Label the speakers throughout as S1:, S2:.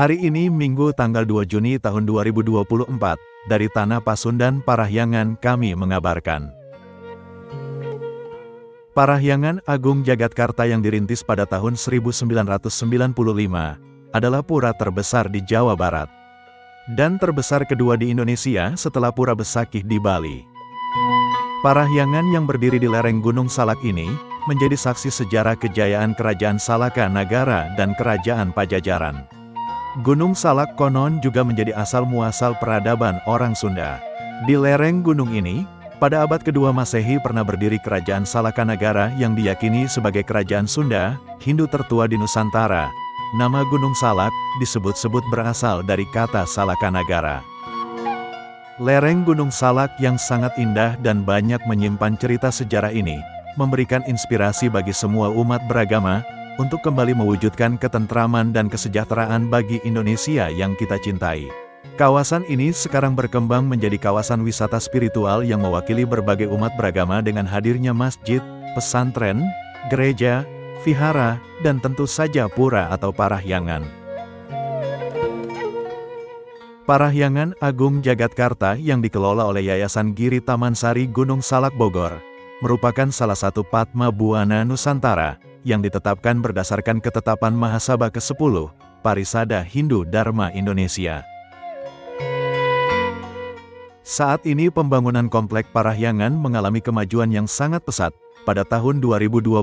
S1: Hari ini Minggu tanggal 2 Juni tahun 2024, dari Tanah Pasundan Parahyangan kami mengabarkan. Parahyangan Agung Jagatkarta yang dirintis pada tahun 1995, adalah pura terbesar di Jawa Barat. Dan terbesar kedua di Indonesia setelah Pura Besakih di Bali. Parahyangan yang berdiri di lereng Gunung Salak ini, menjadi saksi sejarah kejayaan Kerajaan Salaka Nagara dan Kerajaan Pajajaran. Gunung Salak konon juga menjadi asal-muasal peradaban orang Sunda. Di lereng gunung ini, pada abad kedua Masehi pernah berdiri Kerajaan Salakanagara yang diyakini sebagai kerajaan Sunda, Hindu tertua di Nusantara. Nama Gunung Salak disebut-sebut berasal dari kata Salakanagara. Lereng Gunung Salak yang sangat indah dan banyak menyimpan cerita sejarah ini, memberikan inspirasi bagi semua umat beragama, untuk kembali mewujudkan ketentraman dan kesejahteraan bagi Indonesia yang kita cintai. Kawasan ini sekarang berkembang menjadi kawasan wisata spiritual yang mewakili berbagai umat beragama dengan hadirnya masjid, pesantren, gereja, vihara, dan tentu saja pura atau parahyangan. Parahyangan Agung Jagatkarta yang dikelola oleh Yayasan Giri Tamansari Gunung Salak Bogor, merupakan salah satu Padma Buana Nusantara, yang ditetapkan berdasarkan ketetapan Mahasabha ke-10, Parisada Hindu Dharma Indonesia. Saat ini pembangunan Komplek Parahyangan mengalami kemajuan yang sangat pesat. Pada tahun 2022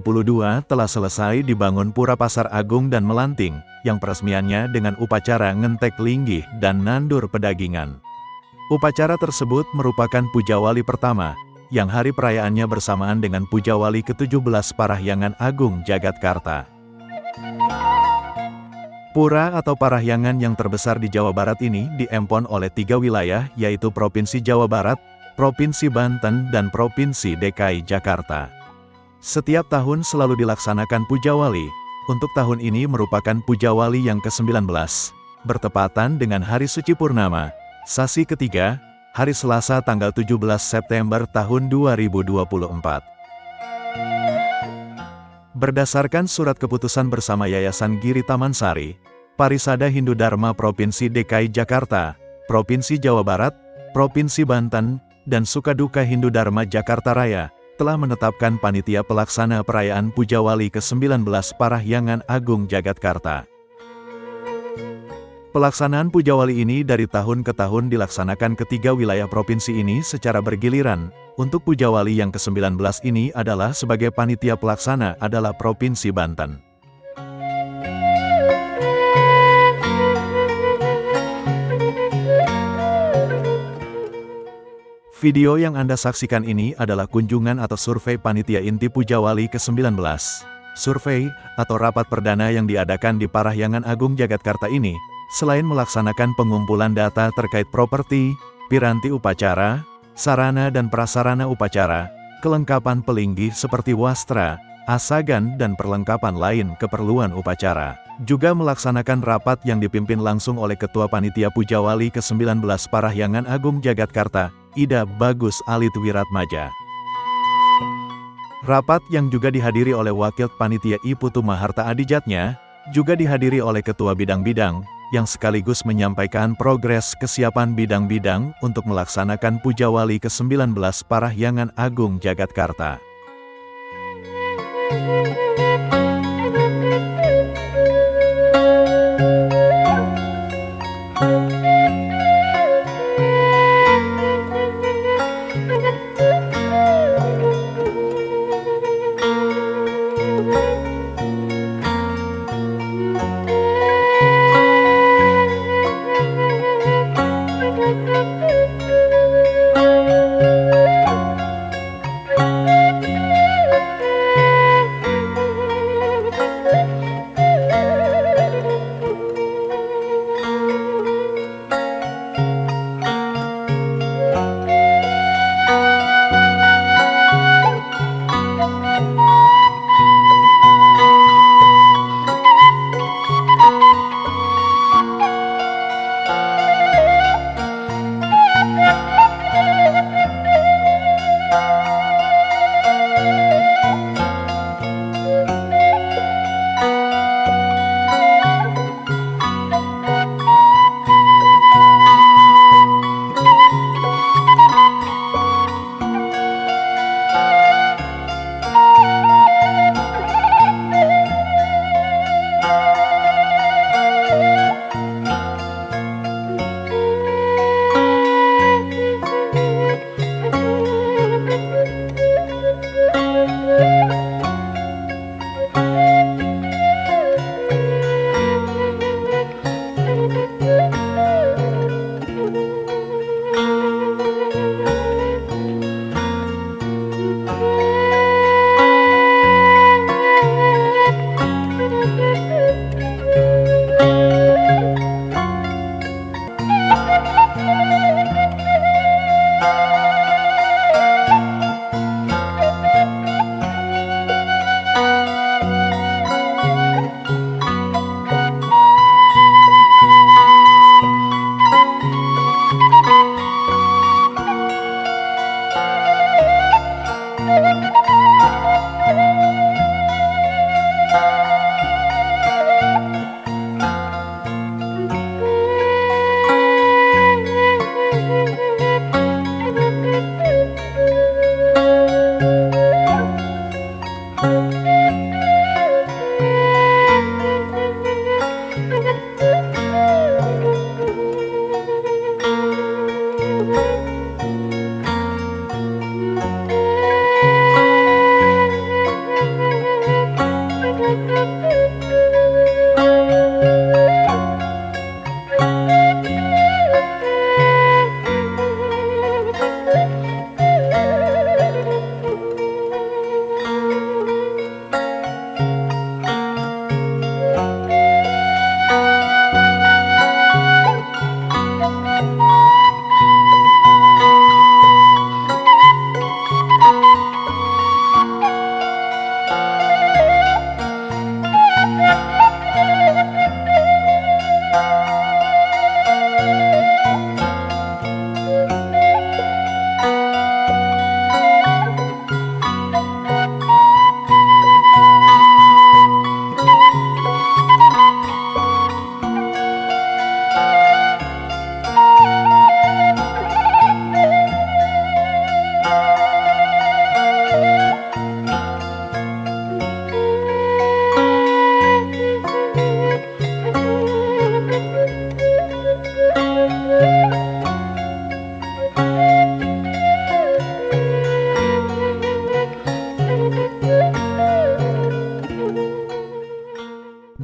S1: telah selesai dibangun Pura Pasar Agung dan Melanting, yang peresmiannya dengan upacara ngentek linggih dan nandur pedagingan. Upacara tersebut merupakan Puja Wali pertama, yang hari perayaannya bersamaan dengan Puja Wali ke-17 Parahyangan Agung Jagatkarta. Pura atau parahyangan yang terbesar di Jawa Barat ini diempon oleh 3 wilayah, yaitu Provinsi Jawa Barat, Provinsi Banten, dan Provinsi DKI Jakarta. Setiap tahun selalu dilaksanakan Puja Wali. Untuk tahun ini merupakan Puja Wali yang ke-19, bertepatan dengan Hari Suci Purnama, Sasi ketiga, hari Selasa tanggal 17 September tahun 2024. Berdasarkan surat keputusan bersama Yayasan Giri Tamansari, Parisada Hindu Dharma Provinsi DKI Jakarta, Provinsi Jawa Barat, Provinsi Banten, dan Sukaduka Hindu Dharma Jakarta Raya, telah menetapkan panitia pelaksana perayaan Puja Wali ke-19 Parahyangan Agung Jagatkarta. Pelaksanaan Puja Wali ini dari tahun ke tahun dilaksanakan ke 3 wilayah provinsi ini secara bergiliran. Untuk Puja Wali yang ke-19 ini adalah sebagai panitia pelaksana adalah Provinsi Banten. Video yang Anda saksikan ini adalah kunjungan atau survei panitia inti Puja Wali ke-19. Survei, atau rapat perdana yang diadakan di Parahyangan Agung Jagatkarta ini, selain melaksanakan pengumpulan data terkait properti, piranti upacara, sarana dan prasarana upacara, kelengkapan pelinggih seperti wastra, asagan dan perlengkapan lain keperluan upacara, juga melaksanakan rapat yang dipimpin langsung oleh Ketua Panitia Puja Wali ke-19 Parahyangan Agung Jagatkarta, Ida Bagus Alit Wiratmaja. Rapat yang juga dihadiri oleh Wakil Panitia I Putu Maharta Adijatnya, juga dihadiri oleh Ketua Bidang-Bidang, yang sekaligus menyampaikan progres kesiapan bidang-bidang untuk melaksanakan Puja Wali ke-19 Parahyangan Agung Jagatkarta.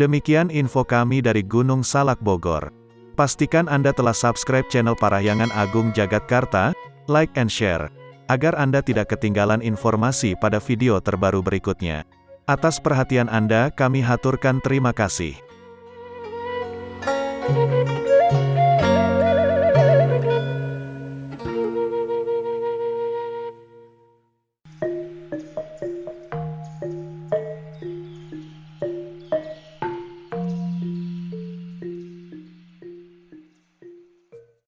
S1: Demikian info kami dari Gunung Salak Bogor. Pastikan Anda telah subscribe channel Parahyangan Agung Jagatkarta, like and share, agar Anda tidak ketinggalan informasi pada video terbaru berikutnya. Atas perhatian Anda kami haturkan terima kasih.